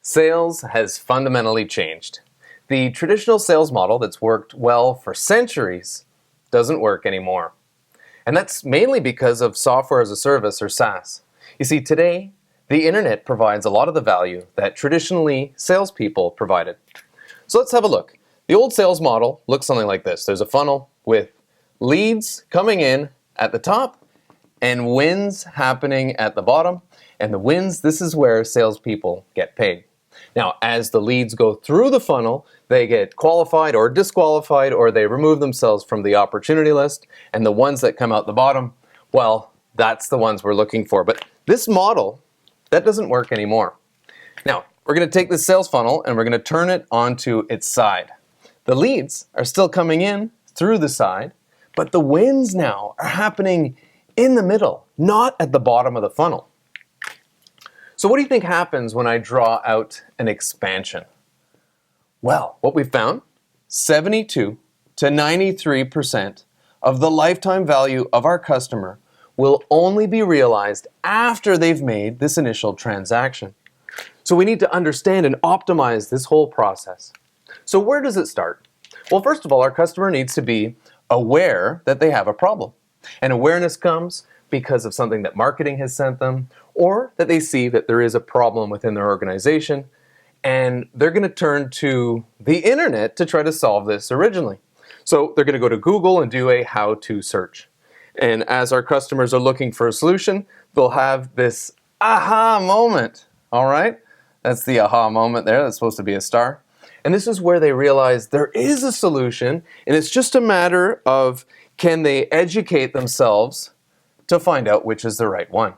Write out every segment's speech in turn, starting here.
Sales has fundamentally changed. The traditional sales model that's worked well for centuries doesn't work anymore. And that's mainly because of software as a service, or SaaS. You see, today, the internet provides a lot of the value that traditionally salespeople provided. So let's have a look. The old sales model looks something like this. There's a funnel with leads coming in at the top and wins happening at the bottom. And the wins, this is where salespeople get paid. Now, as the leads go through the funnel, they get qualified or disqualified, or they remove themselves from the opportunity list. And the ones that come out the bottom, well, that's the ones we're looking for. But this model, that doesn't work anymore. Now, we're going to take this sales funnel and we're going to turn it onto its side. The leads are still coming in through the side, but the wins now are happening in the middle, not at the bottom of the funnel. So what do you think happens when I draw out an expansion? Well, what we found, 72 to 93% of the lifetime value of our customer will only be realized after they've made this initial transaction. So we need to understand and optimize this whole process. So where does it start? Well, first of all, our customer needs to be aware that they have a problem. And awareness comes because of something that marketing has sent them, or that they see that there is a problem within their organization, and they're going to turn to the internet to try to solve this originally. So they're going to go to Google and do a how-to search. And as our customers are looking for a solution, they'll have this aha moment. All right? That's the aha moment there. That's supposed to be a star. And this is where they realize there is a solution, and it's just a matter of, can they educate themselves to find out which is the right one.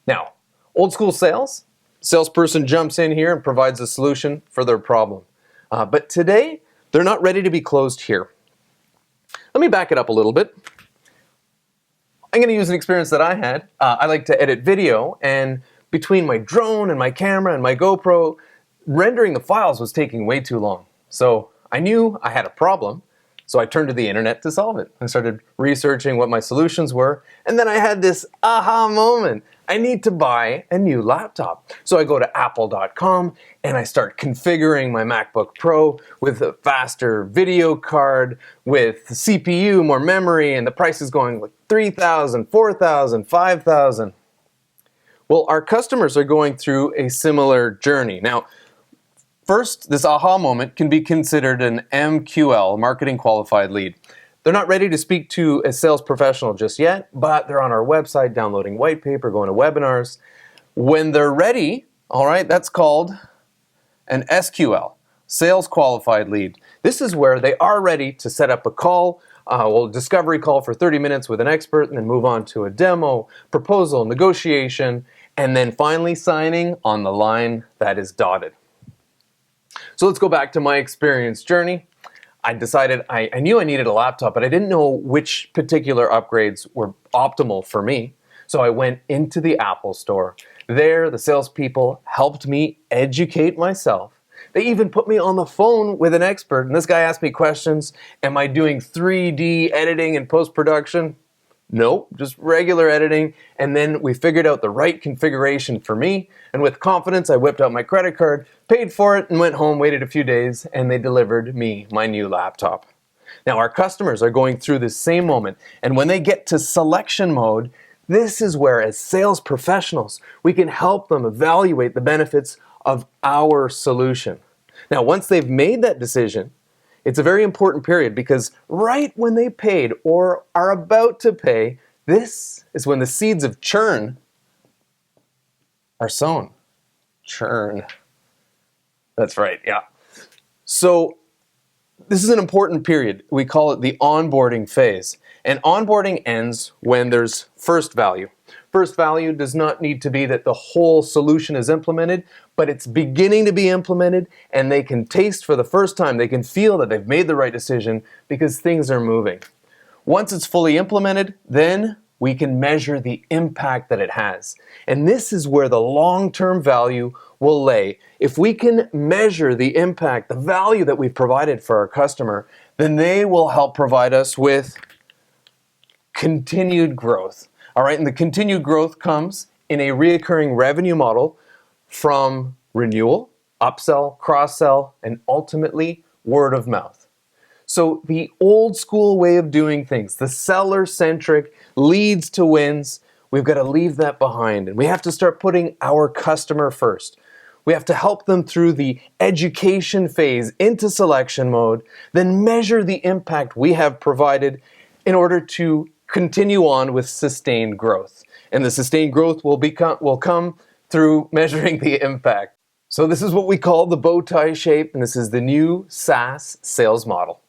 Now, old school sales, salesperson jumps in here and provides a solution for their problem. But today, they're not ready to be closed here. Let me back it up a little bit. I'm going to use an experience that I had. I like to edit video, and between my drone and my camera and my GoPro, rendering the files was taking way too long. So I knew I had a problem. So I turned to the internet to solve it. I started researching what my solutions were, and then I had this aha moment. I need to buy a new laptop. So I go to apple.com and I start configuring my MacBook Pro with a faster video card, with CPU, more memory, and the price is going like $3,000, $4,000, $5,000. Well, our customers are going through a similar journey. Now, first, this aha moment can be considered an MQL, Marketing Qualified Lead. They're not ready to speak to a sales professional just yet, but they're on our website downloading white paper, going to webinars. When they're ready, all right, that's called an SQL, Sales Qualified Lead. This is where they are ready to set up a call, discovery call for 30 minutes with an expert, and then move on to a demo, proposal, negotiation, and then finally signing on the line that is dotted. So let's go back to my experience journey. I decided I knew I needed a laptop, but I didn't know which particular upgrades were optimal for me. So I went into the Apple store. There, the salespeople helped me educate myself. They even put me on the phone with an expert, and this guy asked me questions. Am I doing 3D editing and post-production? Nope, just regular editing. And then we figured out the right configuration for me. And with confidence, I whipped out my credit card, paid for it, and went home, waited a few days, and they delivered me my new laptop. Now, our customers are going through this same moment. And when they get to selection mode, this is where, as sales professionals, we can help them evaluate the benefits of our solution. Now, once they've made that decision, it's a very important period, because right when they paid or are about to pay, this is when the seeds of churn are sown. Churn. That's right, yeah. So this is an important period. We call it the onboarding phase. And onboarding ends when there's first value. First value does not need to be that the whole solution is implemented, but it's beginning to be implemented, and they can taste for the first time, they can feel that they've made the right decision because things are moving. Once it's fully implemented, then we can measure the impact that it has. And this is where the long-term value will lay. If we can measure the impact, the value that we've provided for our customer, then they will help provide us with continued growth. All right, and the continued growth comes in a reoccurring revenue model from renewal upsell, cross-sell, and ultimately word of mouth. So the old school way of doing things, the seller-centric leads to wins, we've got to leave that behind, and we have to start putting our customer first. We have to help them through the education phase into selection mode, then measure the impact we have provided in order to continue on with sustained growth. And the sustained growth will come through measuring the impact. So this is what we call the bow tie shape, and this is the new SaaS sales model.